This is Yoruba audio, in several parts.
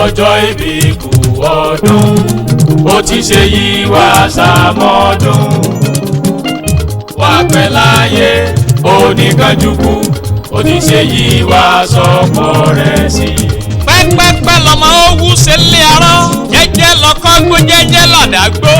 ọjọ́ ìbí kù ọdún ó ti ṣe yí wá ṣàmọ́dún wá pẹ́ láyé oníkanjúkú ó ti ṣe yí wá sọ́kọ rẹ̀ sí. pẹ́pẹ́pẹ́ lọ́mọ owó ṣe lé arọ́ jẹ́jẹ́ lọ́kọ́ gbó jẹ́jẹ́ lọ́dàgbó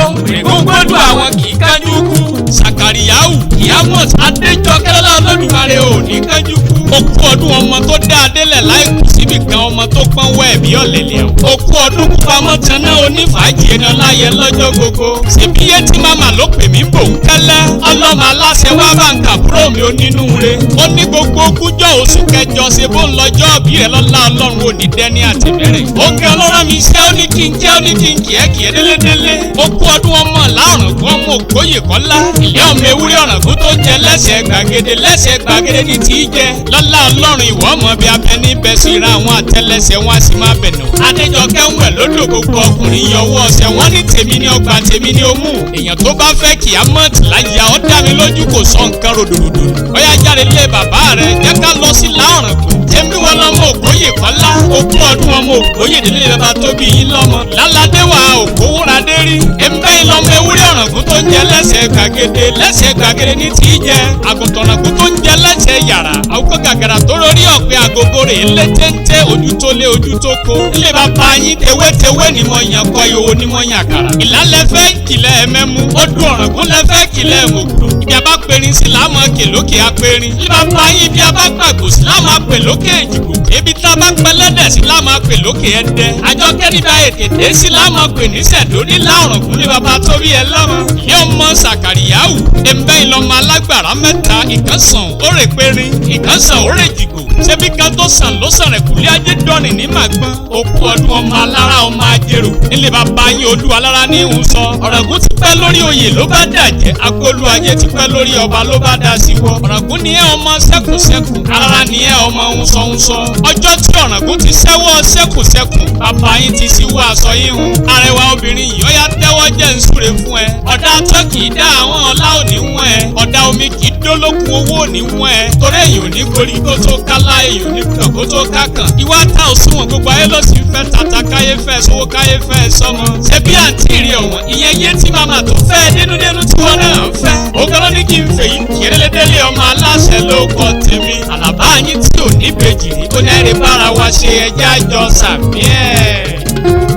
gbogbo àwọn kì í kánjú kú Sàkàríyáù ìyàwó Adéjọkẹ́ Olódùmarè ò ní kánjú kú. Okú ọdún ọmọ tó dá adélẹ̀ láìkú síbì kan ọmọ tó pọ́n wẹ̀ bí ọ̀lẹ̀lẹ̀ o. Okú ọdún pamọ́ tanná onífàájì ẹ̀nà láyé lọ́jọ́ gbogbo. Ṣèbí yé tí màmá ló pè mí bò ń kẹ́lẹ́. Ọlọ́mọ aláṣẹ wá bá ń kàbúrò mi onínúure. Ó ní gbogbo ogúnjọ́ oṣù kẹjọ ṣe bó ń lọ́jọ́ bí rẹ̀ lọ́lá Ọlọ́run ò ní dẹ́ni àtìbẹ̀rẹ̀. Òkè ọlọ́run mi ṣẹ́ ó ní kí n jẹ́ ó ní kí n kì ẹ́ kì ẹ́ délédélé. Okú ọdún ọmọ láọ̀rọ̀gún ọmọ ògbóyè kọ́lá. Ilé ọmọ ewúrẹ́ ọ̀rọ̀gún tó jẹ lẹ́sẹ̀ gbàgede ní tí í jẹ. Lọ́lá Ọlọ́run ìwọ ọmọ bí abẹ níbẹ̀ sí ra àwọn àtẹlẹsẹ̀ wọn a sì máa bẹ̀nà. Adéjọkẹ́ ń wẹ̀ lódò gbogbo ọkùnrin yọwọ́ ọ̀sẹ̀ wọ́n ní tèmi ní ọgbà tèmi ní omú. Èèyàn tó bá fẹ́ kì á mọ̀ tì láyà ó dá mi lójú kò sọ nǹkan ròdòdòdò. Ó yá jáde lé bàbá rẹ̀ jẹ́ ká lọ sí láọ̀rọ̀gún. Tẹ́mi wọn lọ́mọ ògbóyè kọ́lá. Okú ọdún ọmọ ògbóyè délé bàbá tó bí yín lọ́mọ. Láládé wa òkòwúradé rí. Ẹ̀mbẹ́ ìlọmọ ewúrẹ́ ọ̀rọ̀gún tó ń jẹ lẹ́sẹ̀ gbàgede ní tí í jẹ. Àgùntàn ọ̀rọ̀gún tó ń jẹ lẹ́sẹ̀ yàrá. Àwùkọ́ gàgàrà tó rórí ọ̀pẹ àgógó rè lé téńté ojú tó lé ojú tó ko. Ilé bàbá yín tewétewé ni mo yàn kọ́ ìhòòhò ni mo yàn àkàrà. Ìlàlẹ̀ fẹ́ kìlẹ̀ ẹ̀mẹ́mú. Ó dún ọ̀rọ̀gún lẹ́fẹ́ kìlẹ̀ ẹ̀mọ̀gbò. Ibi a bá perin sí láàmú akè lókè apẹrin. Ilé bàbá yín bí a bá gbàgbó sí láàmú apè lókè èjìgbò. Ebi tá a bá pẹlẹ́dẹ̀ sí láàmú apè lókè ẹ̀dẹ́. Àjọkẹ́ níbi ayètètè sí láàmú apè ní sẹ̀dó ní láọ̀rọ̀gún ní bàbá tó bí ẹ lọ́mọ. Ilé ọmọ Sàkàríyáù ẹ̀mbẹ́ ìlọmọ alágbára mẹ́ta ìkànsàn ó rè perin ìkànsàn ó rè jìgbò. Ṣebí kan tó sàn ló sàn rẹ̀ kùlé ajé dọ́rin ní màgbọ́n. Okú ọdún ọmọ alára ọmọ ajérò. Nílé bàbá yín olú alára ní ìhùn sọ. Ọ̀rọ̀gún ti pẹ́ lórí oyè ló bá dàjẹ́. Akólú ayé ti pẹ́ lórí ọba ló bá dá sí wọ́. Ọ̀rọ̀gún ni ẹ́ ọmọ sẹ́kùnsẹ́kùn. Alára ni ẹ́ ọmọ ńsọ̀ńsọ. Ọjọ́ tí Ọ̀rọ̀gún ti sẹ́wọ́ sẹ́kùnsẹ́kùn. Bàbá yín ti síwọ́ aṣọ yín hun. Arẹwà obìnrin yìí ó yá tẹ́wọ́ jẹ́ ń súre fún ẹ. Ọ̀dà tó kì í dá àwọn ọlá òní wọ́n ẹ. Ọ̀dà omi kì í dólókun owó òní wọ́n ẹ. Torí èyàn ò ní gorí kó tó kálá èyàn ò ní kàn kó tó kákàn. Ìwà ta òṣùwọ̀n gbogbo ayé ló sì fẹ́ tata káyé fẹ́ sówó káyé fẹ́ sọmọ. Ṣé bí àǹtí rí ọ̀wọ́n ìyẹn yé tí màmá tó fẹ́ dénúdénú tí wọ́n náà ń fẹ́. Ògbọ́n ní kí n fèyí kéré-lédélé ọmọ aláṣẹ ló kọ́ tèmi. Àlàbá yín tí ò ní bèjì rí ó ní ẹ̀rí bára wa ṣe ẹjẹ́ àjọ sàmí ẹ̀.